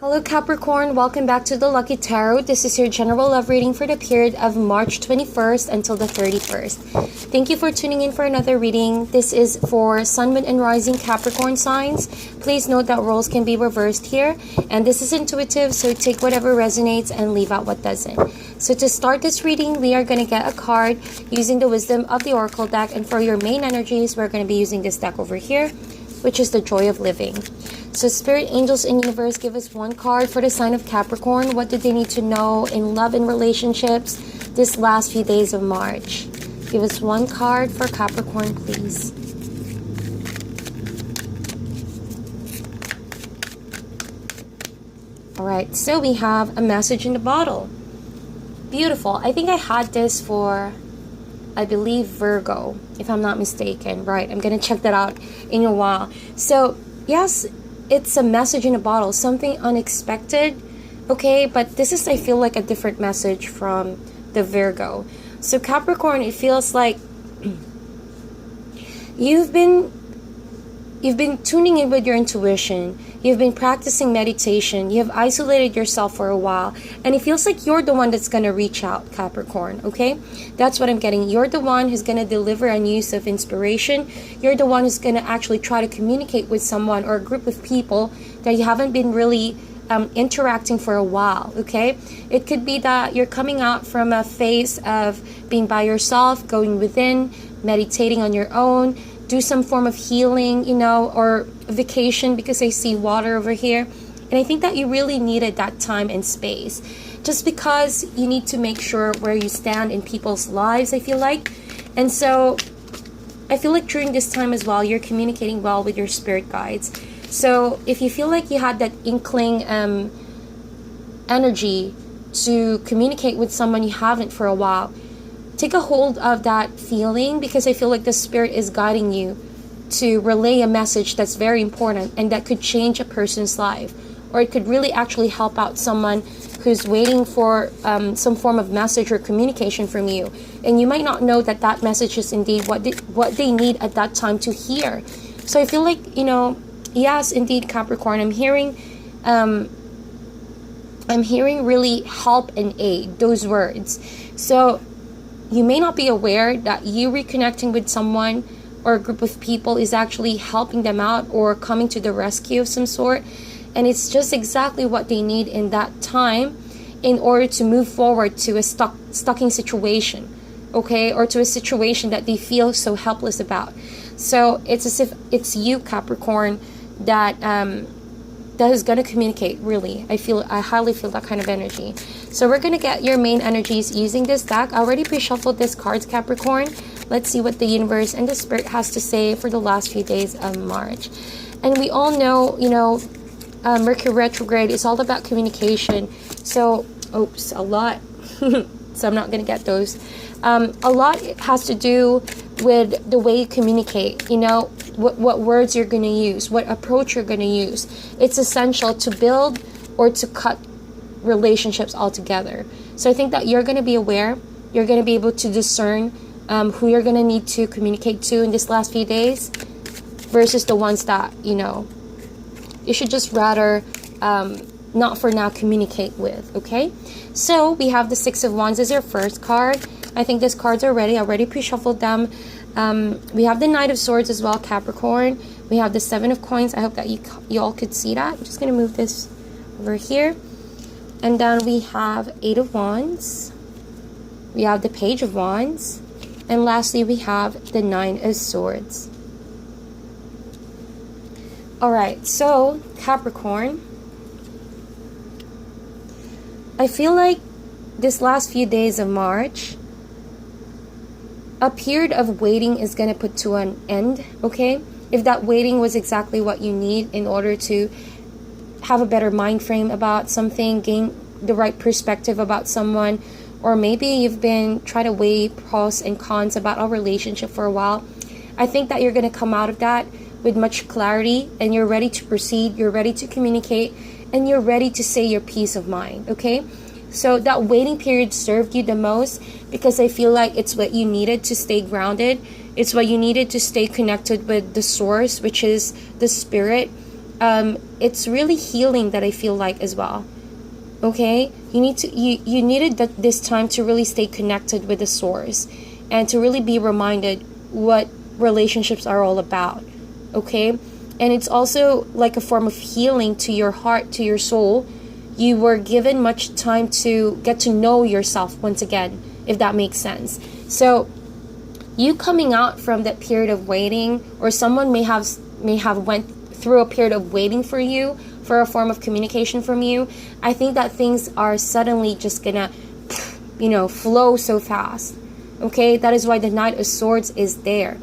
Hello Capricorn, welcome back to the Lucky Tarot. This is your general love reading for the period of March 21st until the 31st. Thank you for tuning in for another reading. This is for Sun, Moon, and Rising Capricorn signs. Please note that roles can be reversed here. And this is intuitive, so take whatever resonates and leave out what doesn't. So to start this reading, we are going to get a card using the Wisdom of the Oracle deck. And for your main energies, we're going to be using this deck over here, which is the Joy of Living. So Spirit, Angels, and Universe, give us one card for the sign of Capricorn. What do they need to know in love and relationships this last few days of March? Give us one card for Capricorn, please. Alright, so we have a message in the bottle. Beautiful. I think I had this for, I believe, Virgo, if I'm not mistaken. Right, I'm going to check that out in a while. So, yes, it's a message in a bottle, something unexpected, okay? But this is, I feel like, a different message from the Virgo. So Capricorn, it feels like you've been tuning in with your intuition. You've been practicing meditation. You have isolated yourself for a while. And it feels like you're the one that's going to reach out, Capricorn, okay? That's what I'm getting. You're the one who's going to deliver a news of inspiration. You're the one who's going to actually try to communicate with someone or a group of people that you haven't been really interacting for a while, okay? It could be that you're coming out from a phase of being by yourself, going within, meditating on your own, do some form of healing, you know, or vacation, because I see water over here. And I think that you really needed that time and space, just because you need to make sure where you stand in people's lives, I feel like. And so I feel like during this time as well, you're communicating well with your spirit guides. So if you feel like you had that inkling energy to communicate with someone you haven't for a while, take a hold of that feeling, because I feel like the spirit is guiding you to relay a message that's very important and that could change a person's life, or it could really actually help out someone who's waiting for some form of message or communication from you. And you might not know that that message is indeed what they need at that time to hear. So I feel like, you know, yes, indeed, Capricorn, I'm hearing really help and aid, those words. So you may not be aware that you reconnecting with someone or a group of people is actually helping them out or coming to the rescue of some sort. And it's just exactly what they need in that time in order to move forward to a stucking situation, okay? Or to a situation that they feel so helpless about. So it's as if it's you, Capricorn, that is going to communicate, really. I highly feel that kind of energy. So we're going to get your main energies using this deck. I already pre-shuffled these cards, Capricorn. Let's see what the universe and the spirit has to say for the last few days of March. And we all know, you know, Mercury retrograde is all about communication. So, oops, a lot. So I'm not going to get those. A lot has to do with the way you communicate, you know, what words you're going to use, what approach you're going to use. It's essential to build or to cut relationships altogether. So I think that you're going to be aware, you're going to be able to discern who you're going to need to communicate to in this last few days versus the ones that, you know, you should just rather not for now communicate with, okay? So we have the Six of Wands as your first card. I think these cards are ready. I already pre-shuffled them. We have the Knight of Swords as well, Capricorn. We have the Seven of Coins. I hope that you all could see that. I'm just going to move this over here. And then we have Eight of Wands. We have the Page of Wands. And lastly, we have the Nine of Swords. Alright, so Capricorn, I feel like this last few days of March, a period of waiting is going to put to an end, okay? If that waiting was exactly what you need in order to have a better mind frame about something, gain the right perspective about someone, or maybe you've been trying to weigh pros and cons about a relationship for a while, I think that you're going to come out of that with much clarity, and you're ready to proceed, you're ready to communicate, and you're ready to say your peace of mind, okay? So that waiting period served you the most, because I feel like it's what you needed to stay grounded. It's what you needed to stay connected with the source, which is the spirit. it's really healing that I feel like as well. Okay, you needed this time to really stay connected with the source, and to really be reminded what relationships are all about. Okay, and it's also like a form of healing to your heart, to your soul. You were given much time to get to know yourself once again, if that makes sense. So you coming out from that period of waiting, or someone may have went through a period of waiting for you, for a form of communication from you. I think that things are suddenly just gonna, flow so fast. Okay, that is why the Knight of Swords is there.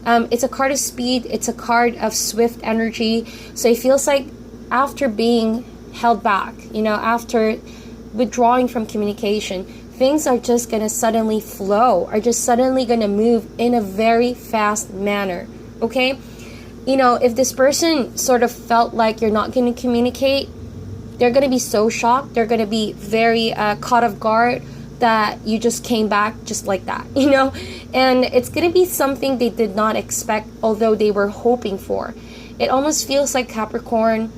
It's a card of speed. It's a card of swift energy. So it feels like after being held back, after withdrawing from communication, things are just gonna suddenly flow, are just suddenly gonna move in a very fast manner. Okay, if this person sort of felt like you're not going to communicate, they're going to be so shocked. They're going to be very caught off guard that you just came back just like that, and it's going to be something they did not expect, although they were hoping for. It almost feels like, Capricorn,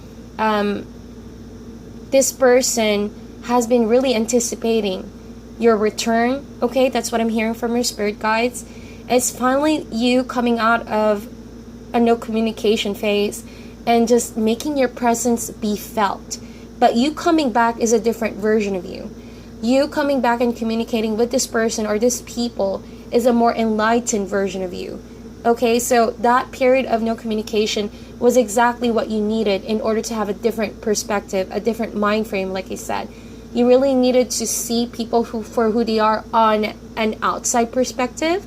this person has been really anticipating your return. Okay, that's what I'm hearing from your spirit guides. It's finally you coming out of a no communication phase and just making your presence be felt. But you coming back is a different version of you. You coming back and communicating with this person or this people is a more enlightened version of you. Okay, so that period of no communication was exactly what you needed in order to have a different perspective, a different mind frame, like I said. You really needed to see people for who they are on an outside perspective.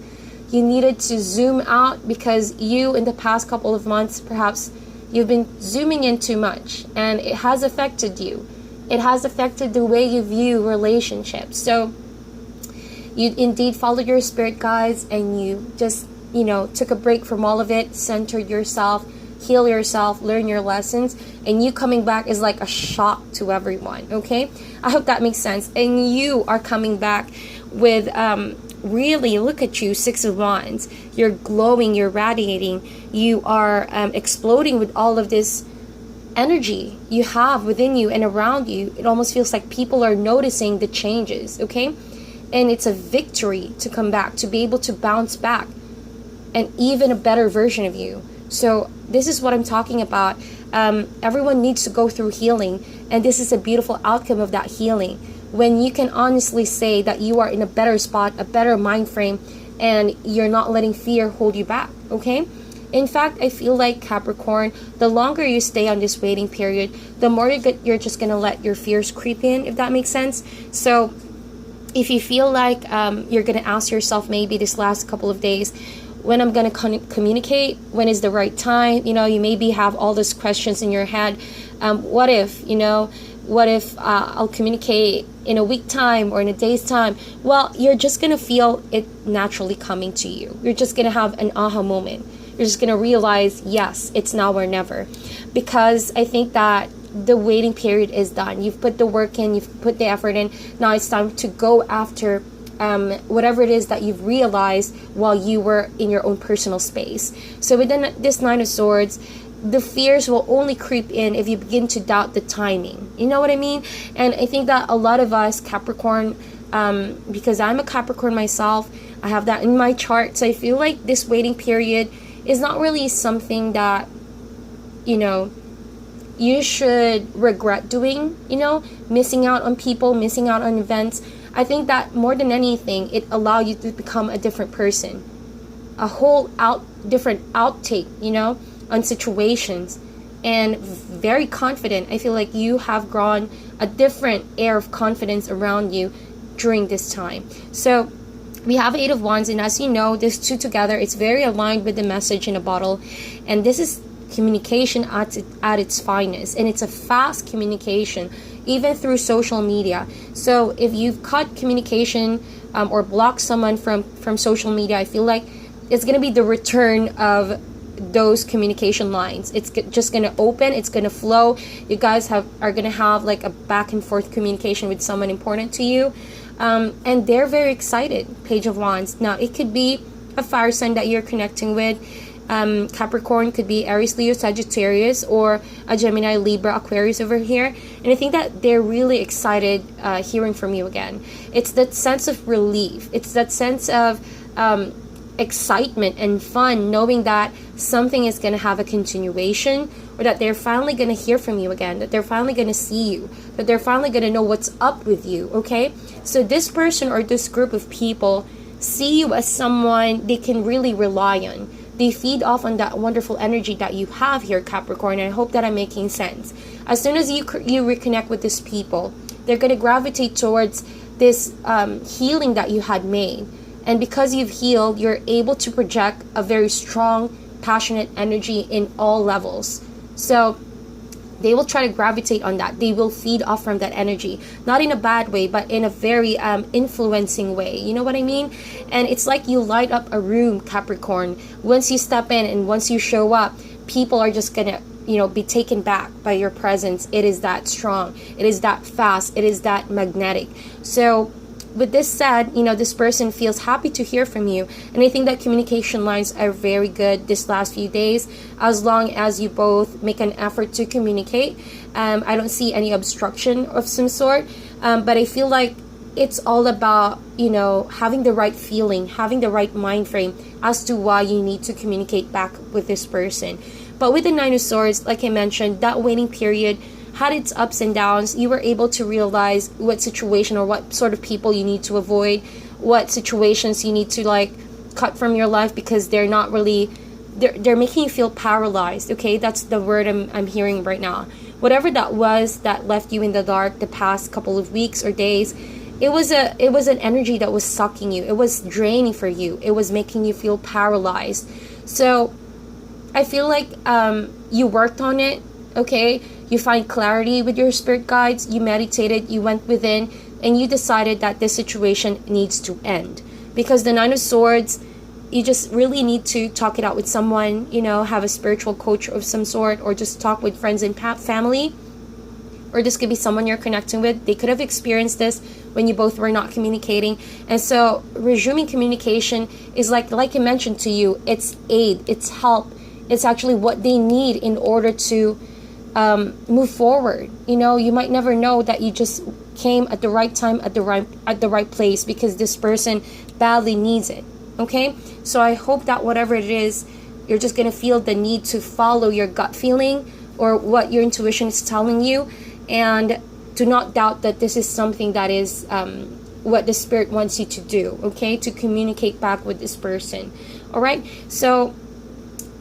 You needed to zoom out, because you, in the past couple of months, perhaps you've been zooming in too much, and it has affected you. It has affected the way you view relationships. So you indeed followed your spirit guides, and you just, took a break from all of it, centered yourself, heal yourself, learn your lessons, and you coming back is like a shock to everyone. Okay, I hope that makes sense. And you are coming back with really, look at you, Six of Wands. You're glowing, you're radiating, you are exploding with all of this energy you have within you and around you. It almost feels like people are noticing the changes. Okay, and it's a victory to come back, to be able to bounce back, and even a better version of you. So this is what I'm talking about. Everyone needs to go through healing, and this is a beautiful outcome of that healing, when you can honestly say that you are in a better spot, a better mind frame, and you're not letting fear hold you back. Okay, in fact, I feel like, Capricorn, the longer you stay on this waiting period, the more you're just gonna let your fears creep in, if that makes sense. So if you feel like you're gonna ask yourself, maybe this last couple of days, when I'm gonna communicate, when is the right time, you maybe have all those questions in your head. What if I'll communicate in a week time or in a day's time? Well, you're just going to feel it naturally coming to you. You're just going to have an aha moment. You're just going to realize, yes, it's now or never. Because I think that the waiting period is done. You've put the work in, you've put the effort in. Now it's time to go after whatever it is that you've realized while you were in your own personal space. So within this Nine of Swords, the fears will only creep in if you begin to doubt the timing. You know what I mean? And I think that a lot of us, Capricorn, because I'm a Capricorn myself, I have that in my chart. So I feel like this waiting period is not really something that, you should regret doing, missing out on people, missing out on events. I think that more than anything, it allowed you to become a different person, a whole different outtake, on situations, and very confident. I feel like you have grown a different air of confidence around you during this time. So we have Eight of Wands, and as you know, this two together, it's very aligned with the message in a bottle, and this is communication at its finest, and it's a fast communication, even through social media. So if you've cut communication or blocked someone from social media, I feel like it's going to be the return of those communication lines. It's just going to open, it's going to flow. You guys are going to have like a back and forth communication with someone important to you, and they're very excited. Page of Wands. Now it could be a fire sign that you're connecting with. Capricorn could be Aries, Leo, Sagittarius, or a Gemini, Libra, Aquarius over here. And I think that they're really excited hearing from you again. It's that sense of relief. It's that sense of excitement and fun, knowing that something is going to have a continuation, or that they're finally going to hear from you again, that they're finally going to see you, that they're finally going to know what's up with you, okay? So this person or this group of people see you as someone they can really rely on. They feed off on that wonderful energy that you have here, Capricorn. And I hope that I'm making sense. As soon as you reconnect with these people, they're going to gravitate towards this healing that you had made. And because you've healed, you're able to project a very strong, passionate energy in all levels. So they will try to gravitate on that. They will feed off from that energy, not in a bad way, but in a very influencing way. You know what I mean? And it's like you light up a room, Capricorn. Once you step in and once you show up, people are just gonna, be taken back by your presence. It is that strong. It is that fast. It is that magnetic. So with this said, this person feels happy to hear from you. And I think that communication lines are very good this last few days, as long as you both make an effort to communicate. I don't see any obstruction of some sort, but I feel like it's all about, having the right feeling, having the right mind frame as to why you need to communicate back with this person. But with the Nine of Swords, like I mentioned, that waiting period had its ups and downs. You were able to realize what situation or what sort of people you need to avoid, what situations you need to cut from your life, because they're not really, they're making you feel paralyzed. Okay, that's the word I'm hearing right now. Whatever that was that left you in the dark the past couple of weeks or days, it was an energy that was sucking you. It was draining for you. It was making you feel paralyzed. So I feel like you worked on it. Okay, you find clarity with your spirit guides, you meditated, you went within, and you decided that this situation needs to end. Because the Nine of Swords, you just really need to talk it out with someone, have a spiritual coach of some sort, or just talk with friends and family, or this could be someone you're connecting with. They could have experienced this when you both were not communicating. And so resuming communication is like I mentioned to you, it's aid, it's help, it's actually what they need in order to move forward. You might never know that you just came at the right time, at the right place, because this person badly needs it. Okay, so I hope that whatever it is, you're just gonna feel the need to follow your gut feeling or what your intuition is telling you, and do not doubt that this is something that is what the spirit wants you to do. Okay, to communicate back with this person. All right, so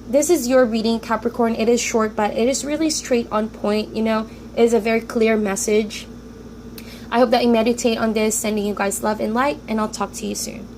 this is your reading, Capricorn. It is short, but it is really straight on point. It is a very clear message. I hope that you meditate on this. Sending you guys love and light, and I'll talk to you soon.